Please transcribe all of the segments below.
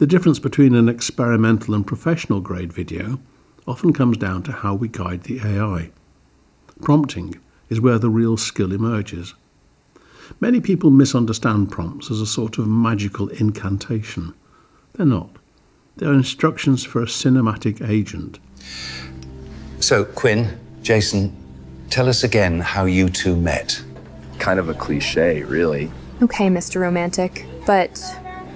The difference between an experimental and professional grade video often comes down to how we guide the AI. Prompting is where the real skill emerges. Many people misunderstand prompts as a sort of magical incantation. They're not. They're instructions for a cinematic agent. So, Quinn, Jason, tell us again how you two met. Kind of a cliche, really. Okay, Mr. Romantic, but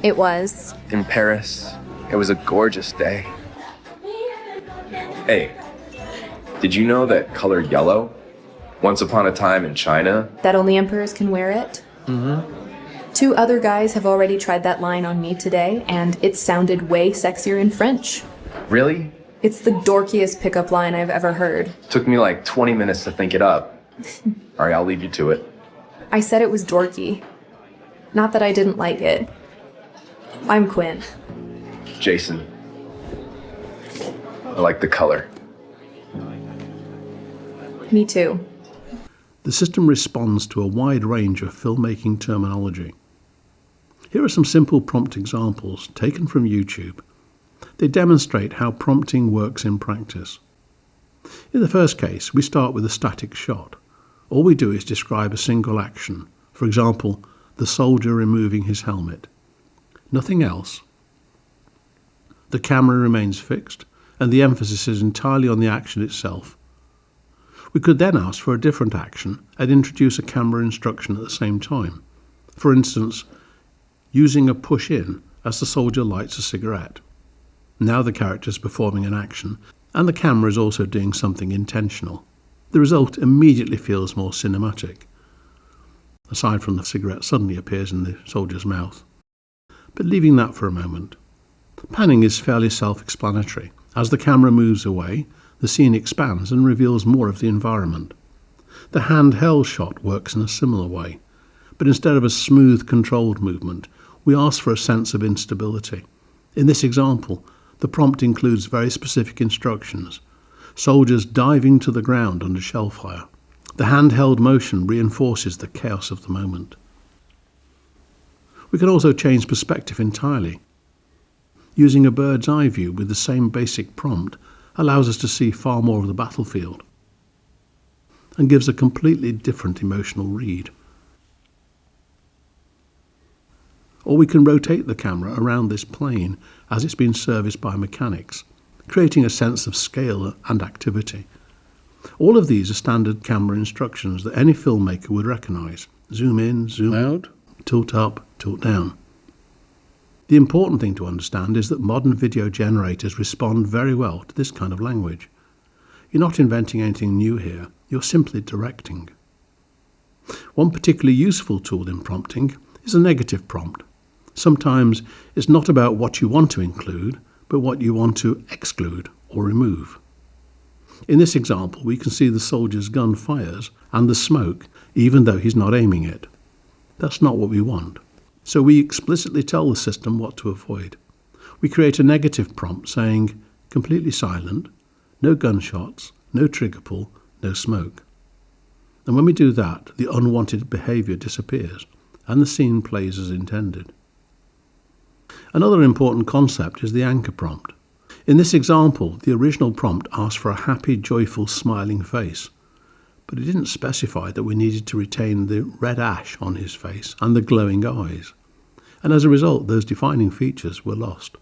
it was. In Paris, it was a gorgeous day. Hey, did you know that color yellow, once upon a time in China? That only emperors can wear it? Mm-hmm. 2 other guys have already tried that line on me today, and it sounded way sexier in French. Really? It's the dorkiest pickup line I've ever heard. Took me like 20 minutes to think it up. All right, I'll leave you to it. I said it was dorky. Not that I didn't like it. I'm Quinn. Jason. I like the color. Me too. The system responds to a wide range of filmmaking terminology. Here are some simple prompt examples taken from YouTube. They demonstrate how prompting works in practice. In the first case, we start with a static shot. All we do is describe a single action, for example, the soldier removing his helmet. Nothing else. The camera remains fixed, and the emphasis is entirely on the action itself. We could then ask for a different action and introduce a camera instruction at the same time. For instance, using a push-in as the soldier lights a cigarette. Now the character is performing an action, and the camera is also doing something intentional. The result immediately feels more cinematic, aside from the cigarette suddenly appears in the soldier's mouth. But leaving that for a moment. Panning is fairly self-explanatory. As the camera moves away, the scene expands and reveals more of the environment. The handheld shot works in a similar way, but instead of a smooth, controlled movement, we ask for a sense of instability. In this example, the prompt includes very specific instructions. Soldiers diving to the ground under shell fire. The handheld motion reinforces the chaos of the moment. We can also change perspective entirely. Using a bird's eye view with the same basic prompt allows us to see far more of the battlefield and gives a completely different emotional read. Or we can rotate the camera around this plane as it's been serviced by mechanics, creating a sense of scale and activity. All of these are standard camera instructions that any filmmaker would recognize. Zoom in, zoom out, tilt up, tilt down. The important thing to understand is that modern video generators respond very well to this kind of language. You're not inventing anything new here, you're simply directing. One particularly useful tool in prompting is a negative prompt. Sometimes it's not about what you want to include, but what you want to exclude or remove. In this example, we can see the soldier's gun fires and the smoke, even though he's not aiming it. That's not what we want. So we explicitly tell the system what to avoid. We create a negative prompt saying, completely silent, no gunshots, no trigger pull, no smoke. And when we do that, the unwanted behavior disappears and the scene plays as intended. Another important concept is the anchor prompt. In this example, the original prompt asked for a happy, joyful, smiling face, but it didn't specify that we needed to retain the red ash on his face and the glowing eyes, and as a result, those defining features were lost.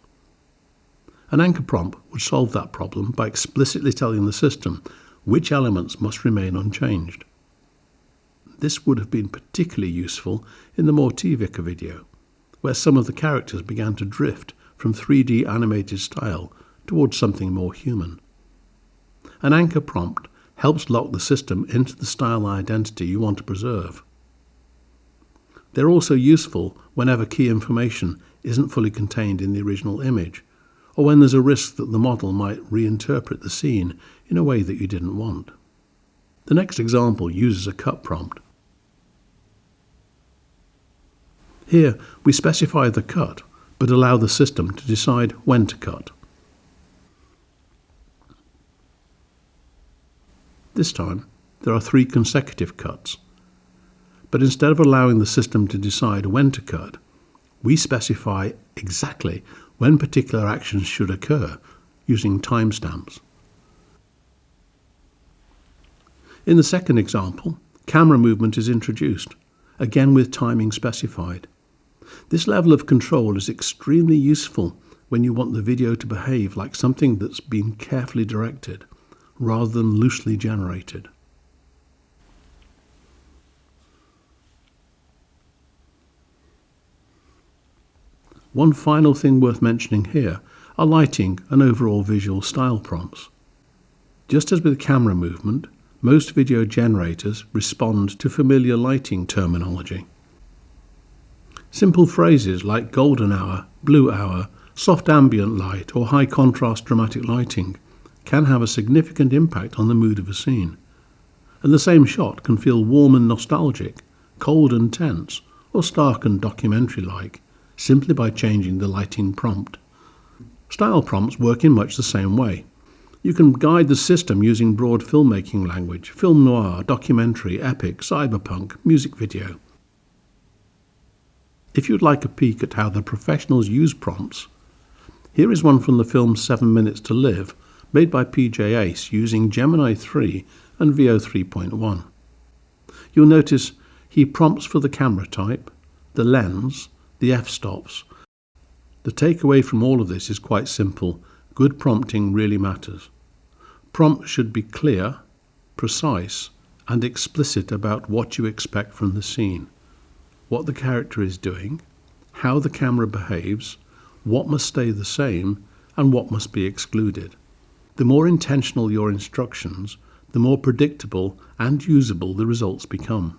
An anchor prompt would solve that problem by explicitly telling the system which elements must remain unchanged. This would have been particularly useful in the Moortviker video, where some of the characters began to drift from 3D animated style towards something more human. An anchor prompt helps lock the system into the style identity you want to preserve. They're also useful whenever key information isn't fully contained in the original image, or when there's a risk that the model might reinterpret the scene in a way that you didn't want. The next example uses a cut prompt. Here, we specify the cut, but allow the system to decide when to cut. This time, there are 3 consecutive cuts. But instead of allowing the system to decide when to cut, We specify exactly when particular actions should occur using timestamps. In the second example, camera movement is introduced, again with timing specified. This level of control is extremely useful when you want the video to behave like something that's been carefully directed, rather than loosely generated. One final thing worth mentioning here are lighting and overall visual style prompts. Just as with camera movement, most video generators respond to familiar lighting terminology. Simple phrases like golden hour, blue hour, soft ambient light or high contrast dramatic lighting can have a significant impact on the mood of a scene. And the same shot can feel warm and nostalgic, cold and tense, or stark and documentary-like, simply by changing the lighting prompt. Style prompts work in much the same way. You can guide the system using broad filmmaking language, film noir, documentary, epic, cyberpunk, music video. If you'd like a peek at how the professionals use prompts, here is one from the film 7 Minutes to Live, made by PJ Ace using Gemini 3 and Veo 3.1. You'll notice he prompts for the camera type, the lens, the f-stops. The takeaway from all of this is quite simple. Good prompting really matters. Prompts should be clear, precise, and explicit about what you expect from the scene, what the character is doing, how the camera behaves, what must stay the same, and what must be excluded. The more intentional your instructions, the more predictable and usable the results become.